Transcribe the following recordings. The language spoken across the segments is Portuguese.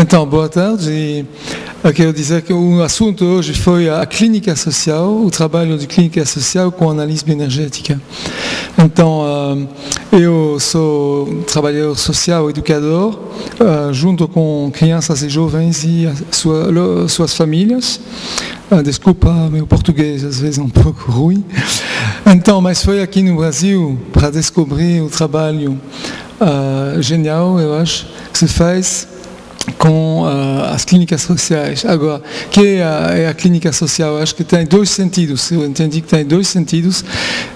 Então, boa tarde. Eu quero dizer que o assunto hoje foi a clínica social, o trabalho de clínica social com análise bioenergética. Então, eu sou trabalhador social, educador, junto com crianças e jovens e suas famílias. Desculpa, meu português às vezes é um pouco ruim. Então, mas foi aqui no Brasil para descobrir o trabalho genial, eu acho, que se faz com as clínicas sociais. Agora, o que é a clínica social? Eu acho que tem dois sentidos. Eu entendi que tem dois sentidos.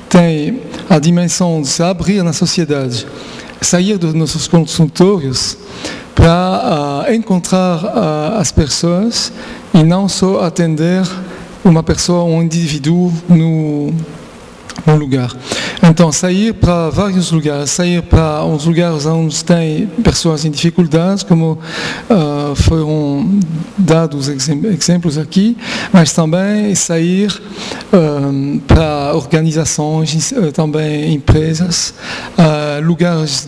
Tem a dimensão de se abrir na sociedade, sair dos nossos consultórios para encontrar as pessoas e não só atender uma pessoa, um indivíduo no lugar. Então, sair para vários lugares, sair para uns lugares onde tem pessoas em dificuldades, como foram dados exemplos aqui, mas também sair para organizações, também empresas, lugares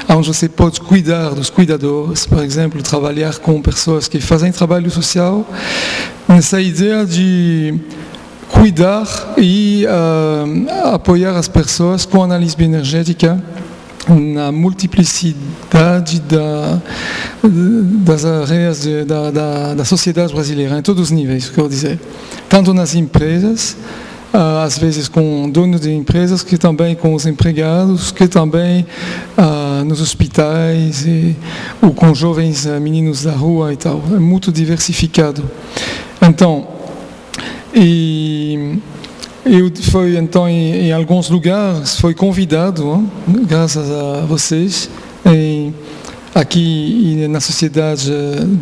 onde você pode cuidar dos cuidadores, por exemplo, trabalhar com pessoas que fazem trabalho social, nessa ideia de cuidar e apoiar as pessoas com análise bioenergética na multiplicidade das áreas da sociedade brasileira, em todos os níveis, quero dizer. Tanto nas empresas, às vezes com donos de empresas, que também com os empregados, que também nos hospitais, ou com jovens meninos da rua e tal. É muito diversificado. Então, e eu fui então em alguns lugares, fui convidado, graças a vocês, aqui na sociedade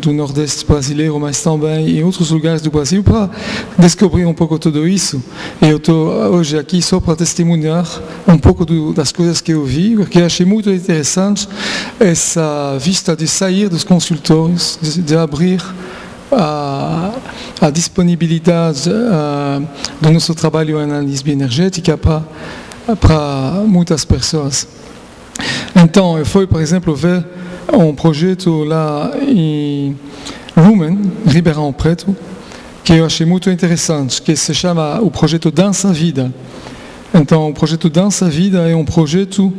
do Nordeste brasileiro, mas também em outros lugares do Brasil, para descobrir um pouco tudo isso. Eu estou hoje aqui só para testemunhar um pouco das coisas que eu vi, porque achei muito interessante essa vista de sair dos consultórios, de abrir a disponibilidade do nosso trabalho em análise bioenergética para muitas pessoas. Então, eu fui, por exemplo, ver um projeto lá em Lumen, Ribeirão Preto, que eu achei muito interessante, que se chama o projeto Dança Vida. Então, o projeto Dança Vida é um projeto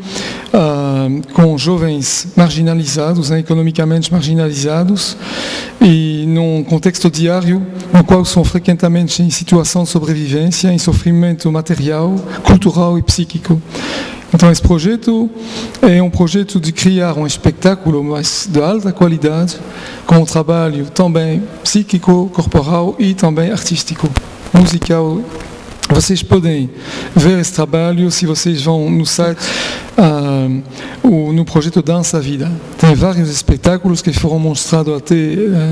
com jovens marginalizados, economicamente marginalizados, e num contexto diário, no qual são frequentemente em situação de sobrevivência, em sofrimento material, cultural e psíquico. Então, esse projeto é um projeto de criar um espetáculo, mas de alta qualidade, com um trabalho também psíquico, corporal e também artístico, musical. Vocês podem ver esse trabalho se vocês vão no site, no projeto Dança Vida. Tem vários espetáculos que foram mostrados até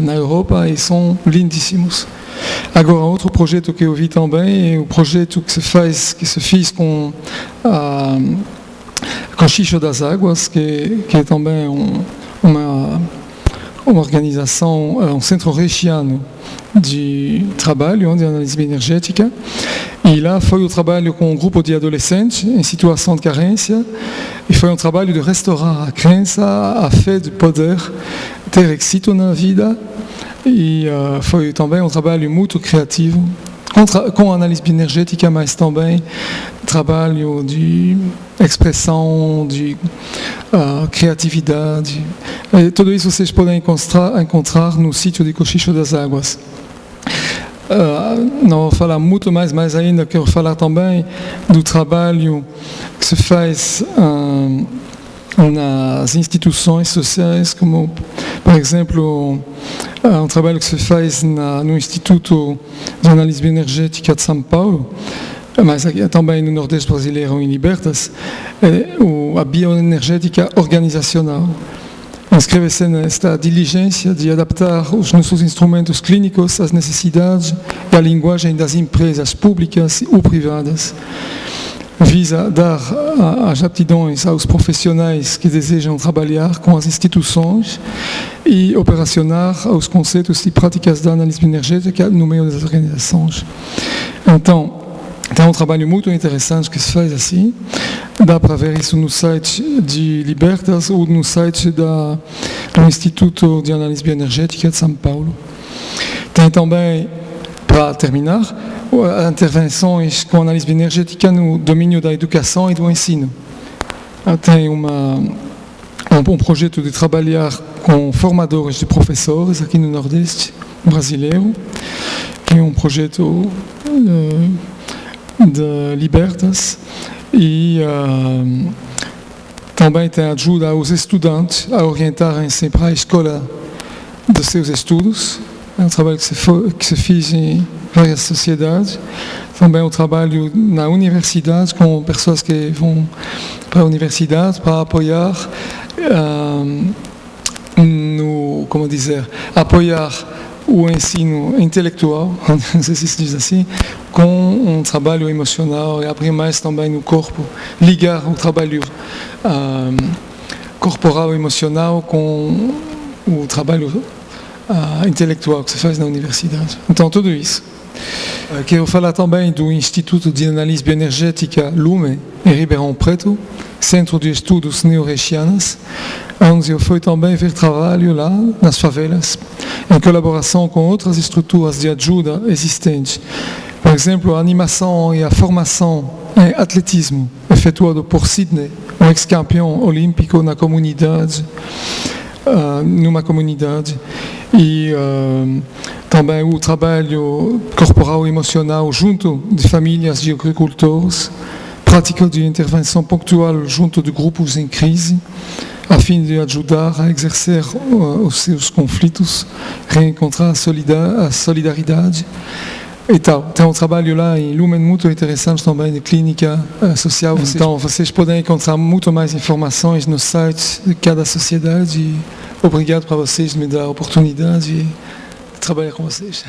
na Europa e são lindíssimos. Agora, outro projeto que eu vi também é o projeto que se fez com Cochicho das Águas, que é também uma organização, um centro reichiano de trabalho, de análise bioenergética. E lá foi o trabalho com um grupo de adolescentes em situação de carência, e foi um trabalho de restaurar a crença, a fé de poder ter êxito na vida, e foi também um trabalho muito criativo, com análise bioenergética, mas também trabalho de expressão, de criatividade. E tudo isso vocês podem encontrar no sítio de Cochicho das Águas. Não vou falar muito mais, mas ainda quero falar também do trabalho que se faz nas instituições sociais, como, por exemplo, um trabalho que se faz no Instituto de Análise Bioenergética de São Paulo, mas aqui, também no Nordeste brasileiro, em Libertas, a bioenergética organizacional. Inscreve-se nesta diligência de adaptar os nossos instrumentos clínicos às necessidades e à linguagem das empresas públicas ou privadas. Visa dar as aptidões aos profissionais que desejam trabalhar com as instituições e operacionar os conceitos e práticas da análise bioenergética no meio das organizações. Então, tem um trabalho muito interessante que se faz assim. Dá para ver isso no site de Libertas ou no site no Instituto de Análise Bioenergética de São Paulo. Tem também, para terminar, intervenções com análise bioenergética no domínio da educação e do ensino. Tem um projeto de trabalhar com formadores de professores aqui no Nordeste brasileiro, que é um projeto de Libertas, e também tem ajuda aos estudantes a orientarem-se para a escola dos seus estudos. É um trabalho que se fez em várias sociedades. Também o trabalho na universidade, com pessoas que vão para a universidade para apoiar, apoiar o ensino intelectual, não sei se se diz assim, com um trabalho emocional e abrir mais também no corpo, ligar o trabalho corporal e emocional com o trabalho intelectual que se faz na universidade. Então, tudo isso. Quero falar também do Instituto de Análise Bioenergética LUME, em Ribeirão Preto, Centro de Estudos Neo-Reichianos, onde eu fui também ver trabalho lá nas favelas, em colaboração com outras estruturas de ajuda existentes. Por exemplo, a animação e a formação em atletismo, efetuado por Sidney, um ex-campeão olímpico na comunidade, numa comunidade, e também o trabalho corporal e emocional junto de famílias de agricultores, prática de intervenção pontual junto de grupos em crise, a fim de ajudar a exercer os seus conflitos, reencontrar a solidariedade e tal. Tem um trabalho lá em Lumen muito interessante também de clínica social. Então vocês podem encontrar muito mais informações no site de cada sociedade. E obrigado para vocês de me dar a oportunidade de trabalhar com vocês.